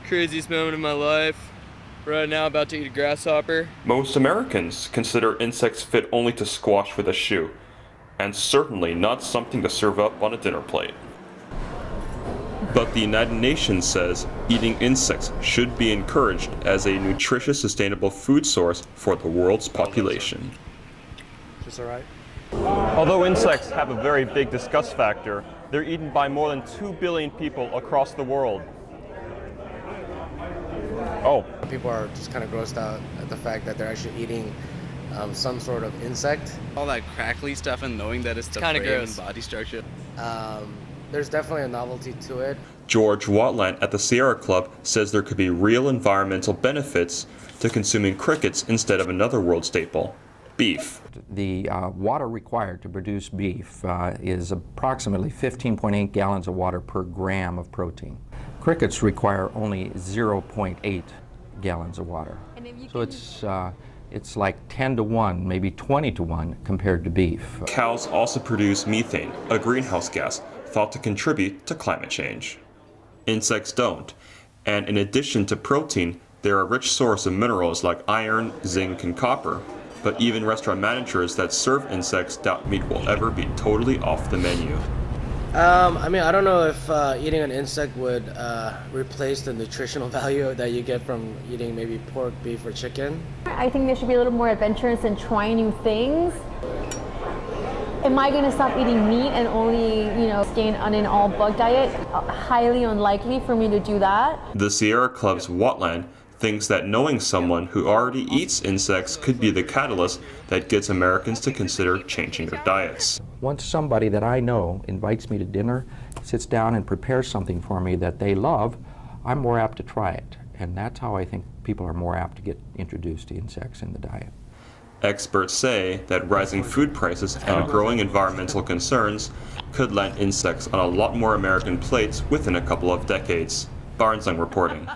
Craziest moment of my life. Right now, about to eat a grasshopper. Most Americans consider insects fit only to squash with a shoe, and certainly not something to serve up on a dinner plate. But the United Nations says eating insects should be encouraged as a nutritious, sustainable food source for the world's population. Just all right. Although insects have a very big disgust factor, they're eaten by more than 2 billion people across the world. Oh. People are just kind of grossed out at the fact that they're actually eating some sort of insect. All that crackly stuff and knowing that it's the kinda frame gross. and body structure. There's definitely a novelty to it. George Watland at the Sierra Club says there could be real environmental benefits to consuming crickets instead of another world staple, beef. The water required to produce beef is approximately 15.8 gallons of water per gram of protein. Crickets require only 0.8 gallons of water. So it's like 10 to 1, maybe 20 to 1 compared to beef. Cows also produce methane, a greenhouse gas thought to contribute to climate change. Insects don't, and in addition to protein, they're a rich source of minerals like iron, zinc, and copper. But even restaurant managers that serve insects doubt meat will ever be totally off the menu. I don't know if eating an insect would replace the nutritional value that you get from eating maybe pork, beef, or chicken. I think they should be a little more adventurous and try new things. Am I going to stop eating meat and only, stay on an all-bug diet? Highly unlikely for me to do that. The Sierra Club's Watland thinks that knowing someone who already eats insects could be the catalyst that gets Americans to consider changing their diets. Once somebody that I know invites me to dinner, sits down and prepares something for me that they love, I'm more apt to try it. And that's how I think people are more apt to get introduced to insects in the diet. Experts say that rising food prices and growing environmental concerns could land insects on a lot more American plates within a couple of decades. Barnes Young reporting.